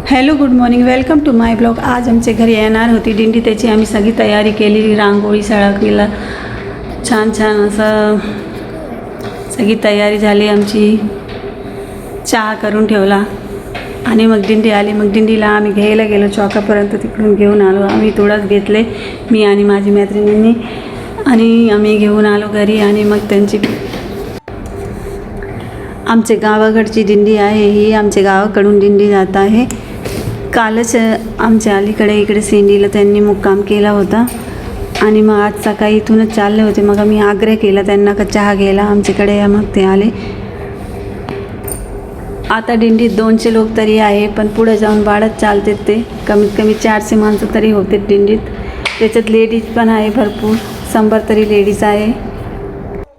Hello good morning, welcome to my blog. आज आमच्या घरी येणार होती दिंडी, त्याची आम्ही सगळी तयारी केली. रांगोळी सळकलीला छान छान असं सगळी तयारी झाली आमची. चहा करून ठेवला आणि मग दिंडी आली. मग दिंडीला आम्ही घ्यायला गेलो चौकापर्यंत, तिकडून घेऊन आलो. आम्ही थोडाच घेतले, मी आणि माझी मैत्रिणींनी, आणि आम्ही घेऊन आलो घरी. आणि मग त्यांची आमच्या गावाकडची दिंडी आहे ही, आमच्या गावाकडून दिंडी जात आहे. कालच आमच्या अलीकडे इकडे सेंडीला त्यांनी मुक्काम केला होता आणि मग आज सकाळी इथूनच चालले होते. मग आम्ही आग्रह केला त्यांना का चहा घ्यायला आमच्याकडे या, मग ते आले. आता दिंडीत 200 लोक तरी आहे, पण पुढे जाऊन वाढत चालते. ते कमीत कमी 400 माणसं तरी होते दिंडीत. त्याच्यात लेडीज पण आहे भरपूर, 100 तरी लेडीज आहे.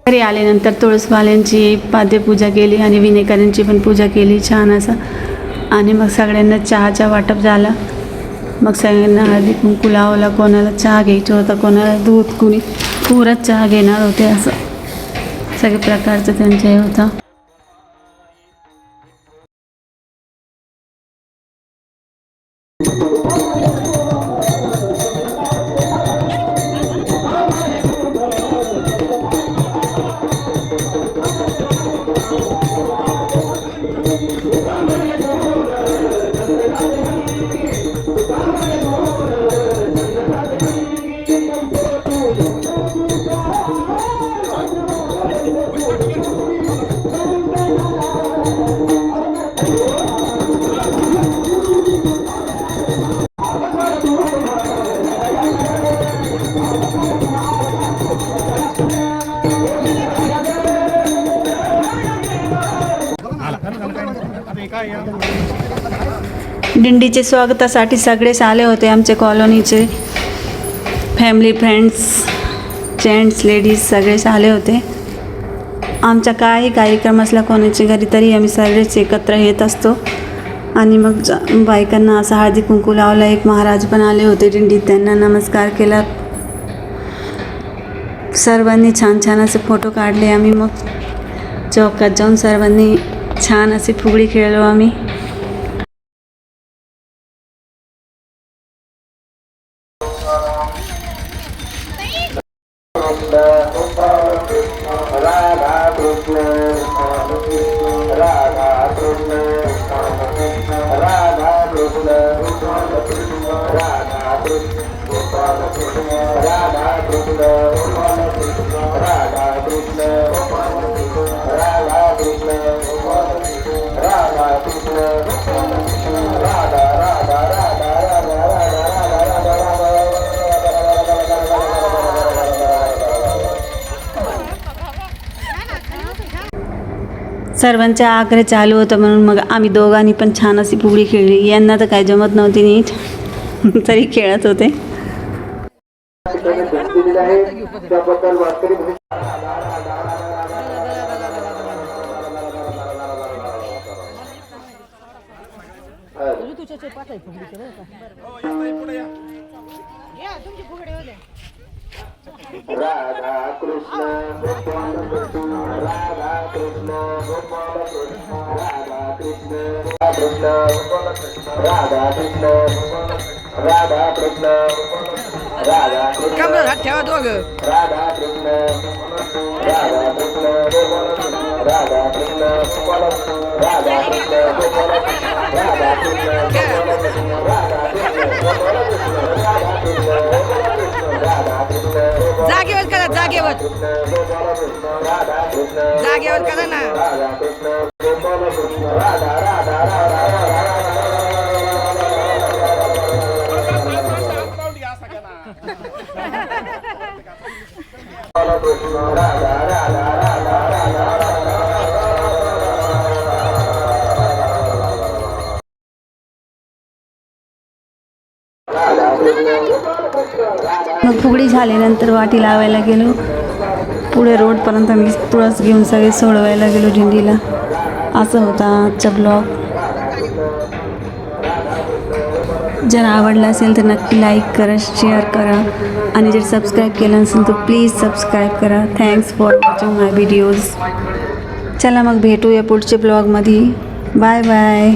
घरी आल्यानंतर तुळसवाल्यांची पाद्यपूजा केली आणि विनेकरांची पण पूजा केली छान असं. आणि मग सगळ्यांना चहाचा वाटप झाला. मग सगळ्यांना हळदी कुंकू लावला. कोणाला चहा घ्यायचा होता, कोणाला दूध, कुणी पुरत चहा घेणार होते, असं सगळे प्रकारचं त्यांचं हे होतं. दिंडीचे स्वागतासाठी सगळेच आले होते. आमचे कॉलनीचे फॅमिली, फ्रेंड्स, जेंट्स, लेडीज सगळेच आले होते. आमचा काही कार्यक्रम असला कोणाच्या घरी तरी आम्ही सगळेच एकत्र येत असतो. आणि मग बायकांना असा हळदी कुंकू लावला. एक महाराज पण आले होते दिंडीत, त्यांना नमस्कार केला. सर्वांनी छान छान असे फोटो काढले. आम्ही मग चौकात जाऊन सर्वांनी छान अशी फुगडी खेळलो आम्ही. सर्वांचा आग्रह चालू होता म्हणून मग आम्ही दोघांनी पण छान अशी फुगडी खेळली. यांना तर काय जमत नव्हती नीट, तरी खेळत होते. राधा कृष्ण गोपाल कृष्ण, राधा कृष्ण गोपाल कृष्ण, राधा कृष्ण कृष्ण गोपाल कृष्ण, राधा कृष्ण, राधा कृष्ण, राधा कृष्ण. कमर हात ठेवा दोघं. राधा कृष्ण, राधा कृष्ण गोपाल कृष्ण, राधा कृष्ण गोपाल कृष्ण, राधा कृष्ण गोपाल कृष्ण, राधा कृष्ण गोपाल कृष्ण, राधा कृष्ण गोपाल कृष्ण, राधा कृष्ण गोपाल कृष्ण, राधा कृष्ण. जागेवर करा, जागेवर जागेवर करा ना. राधा राधा मग फुगडी झाल्यानंतर वाटी लावायला गेलो. पुढे रोडपर्यंत मी तुळस घेऊन सगळे सोडवायला गेलो दिंडीला. असं होता आजचा ब्लॉग. जर आवडला असेल तर नक्की लाईक करा, शेअर करा, आणि जर सबस्क्राईब केलं नसेल तर प्लीज सबस्क्राईब करा. Thanks for watching my videos. चला मग भेटूया पुढच्या ब्लॉगमध्ये. Bye bye.